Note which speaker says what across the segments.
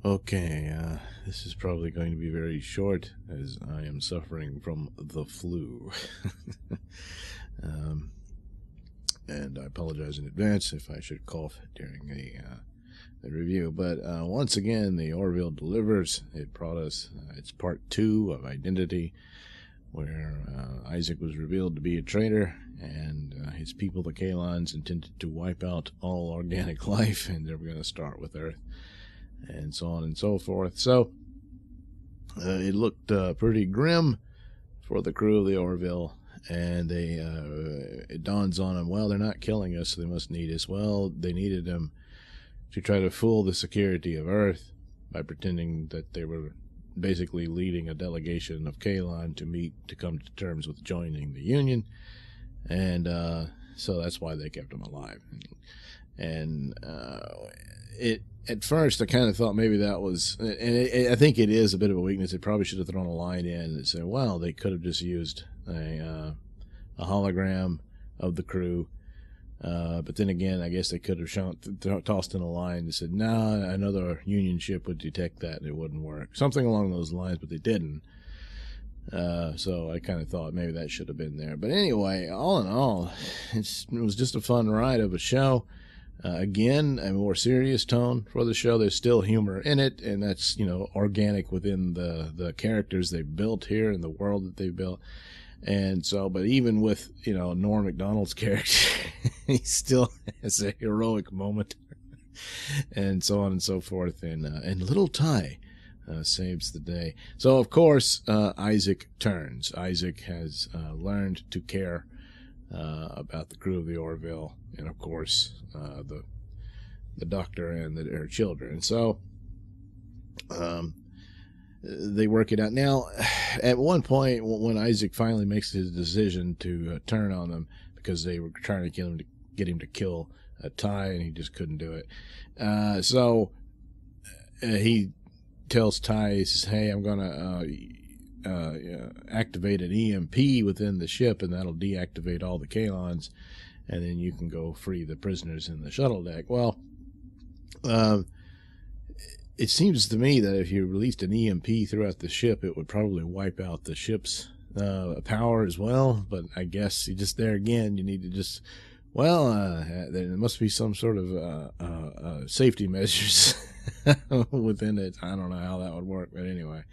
Speaker 1: Okay, this is probably going to be very short as I am suffering from the flu. um, and I apologize in advance if I should cough during the review. But once again, the Orville delivers. It brought us, it's part 2 of Identity, where Isaac was revealed to be a traitor, and his people, the Kalons, intended to wipe out all organic life, and they were going to start with Earth, and so on and so forth. So it looked pretty grim for the crew of the Orville, and it dawns on them, well, they're not killing us, so they must need us. Well, they needed them to try to fool the security of Earth by pretending that they were basically leading a delegation of Kalon to come to terms with joining the Union, and so that's why they kept them alive. And at first I kind of thought maybe that was, and I think it is a bit of a weakness. They probably should have thrown a line in and said, well, they could have just used a hologram of the crew. But then again, I guess they could have tossed in a line and said, nah, another Union ship would detect that and it wouldn't work. Something along those lines, but they didn't. So I kind of thought maybe that should have been there. But anyway, all in all, it was just a fun ride of a show. Again, a more serious tone for the show. There's still humor in it, and that's, organic within the characters they've built here and the world that they've built. And so, but even with, Norm Macdonald's character, he still has a heroic moment, and so on and so forth. And little Ty saves the day. So, of course, Isaac turns. Isaac has learned to care about the crew of the Orville, and of course the doctor and her children. So they work it out. Now, at one point when Isaac finally makes his decision to turn on them because they were trying to get him to kill Ty, and he just couldn't do it. So he tells Ty, he says, hey, I'm gonna activate an EMP within the ship, and that'll deactivate all the Kalons, and then you can go free the prisoners in the shuttle deck. Well, it seems to me that if you released an EMP throughout the ship, it would probably wipe out the ship's power as well. But I guess you just, there again, you need to just, there must be some sort of safety measures within it. I don't know how that would work, but anyway.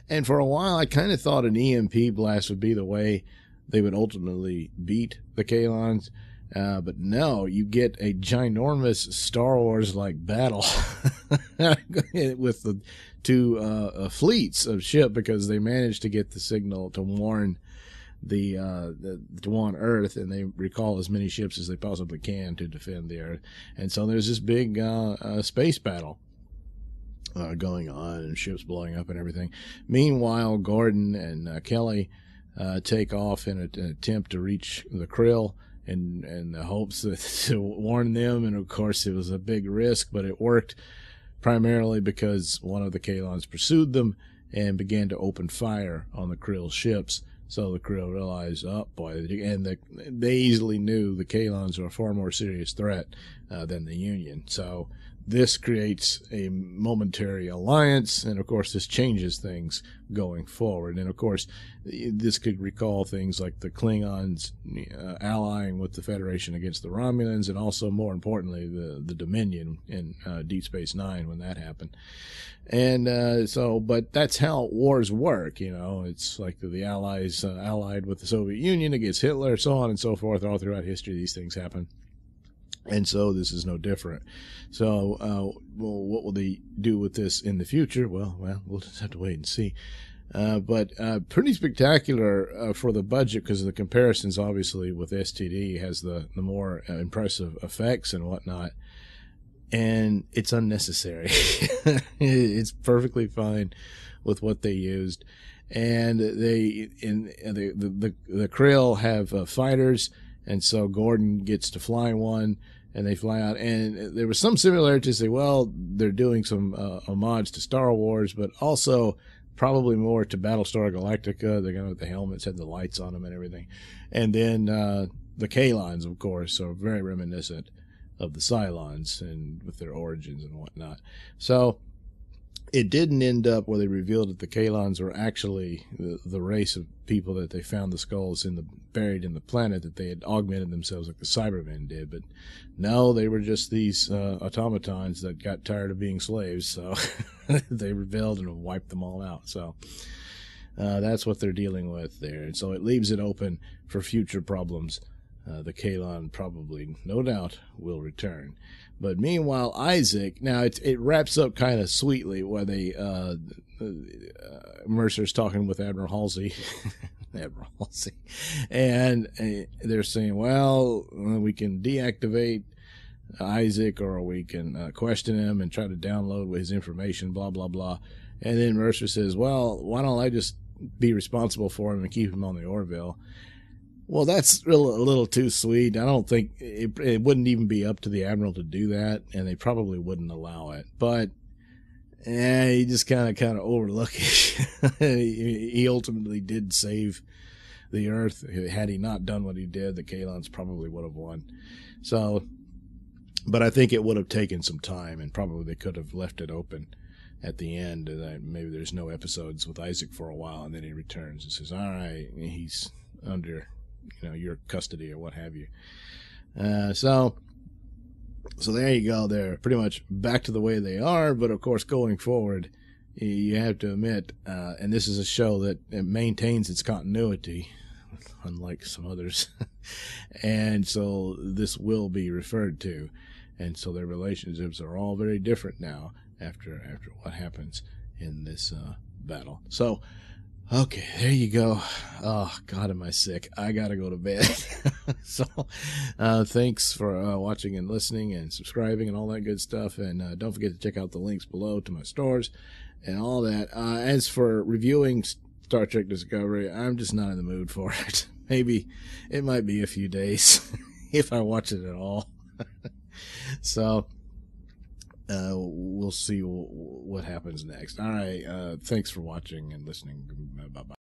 Speaker 1: And for a while, I kind of thought an EMP blast would be the way they would ultimately beat the Kalons. But no, you get a ginormous Star Wars-like battle with the two fleets of ship, because they managed to get the signal to warn to warn Earth, and they recall as many ships as they possibly can to defend the Earth. And so there's this big space battle going on, and ships blowing up and everything. Meanwhile, Gordon and Kelly take off in an attempt to reach the Krill, in the hopes to warn them. And of course, it was a big risk, but it worked primarily because one of the Kalons pursued them and began to open fire on the Krill ships. So the Krill realized, oh boy, and they easily knew the Kalons were a far more serious threat than the Union. So this creates a momentary alliance, and of course this changes things going forward. And of course this could recall things like the Klingons allying with the Federation against the Romulans, and also, more importantly, the Dominion in Deep Space Nine when that happened. And but that's how wars work. It's like the Allies allied with the Soviet Union against Hitler, so on and so forth. All throughout history these things happen. And so this is no different. So, what will they do with this in the future? Well, we'll just have to wait and see. But pretty spectacular for the budget, because the comparisons, obviously, with STD has the more impressive effects and whatnot. And it's unnecessary. It's perfectly fine with what they used. And the Krill have fighters. And so Gordon gets to fly one, and they fly out. And there was some similarity to say, well, they're doing some homage to Star Wars, but also probably more to Battlestar Galactica. They're going with the helmets, had the lights on them and everything. And then the Kalons, of course, are very reminiscent of the Cylons, and with their origins and whatnot. So it didn't end up where they revealed that the Kalons were actually the race of people that they found the skulls buried in the planet, that they had augmented themselves like the Cybermen did. But no, they were just these automatons that got tired of being slaves, so they rebelled and wiped them all out. So that's what they're dealing with there. And so it leaves it open for future problems. The Kalon probably, no doubt, will return. But meanwhile, Isaac, now it wraps up kind of sweetly where Mercer's talking with Admiral Halsey. Admiral Halsey. And they're saying, well, we can deactivate Isaac, or we can question him and try to download his information, blah, blah, blah. And then Mercer says, well, why don't I just be responsible for him and keep him on the Orville? Well, that's a little too sweet. I don't think it wouldn't even be up to the Admiral to do that, and they probably wouldn't allow it. But he just kind of overlook it. He ultimately did save the Earth. Had he not done what he did, the Kalons probably would have won. So, but I think it would have taken some time, and probably they could have left it open at the end. Maybe there's no episodes with Isaac for a while, and then he returns and says, all right, he's under your custody or what have you. So there you go. They're pretty much back to the way they are, but of course going forward, you have to admit, and this is a show that it maintains its continuity, unlike some others, and so this will be referred to, and so their relationships are all very different now after what happens in this battle. So okay, there you go. Oh, God, am I sick. I gotta go to bed. So, thanks for watching and listening and subscribing and all that good stuff. And don't forget to check out the links below to my stores and all that. As for reviewing Star Trek Discovery, I'm just not in the mood for it. Maybe it might be a few days if I watch it at all. So, we'll see what happens next. All right, thanks for watching and listening. Bye-bye.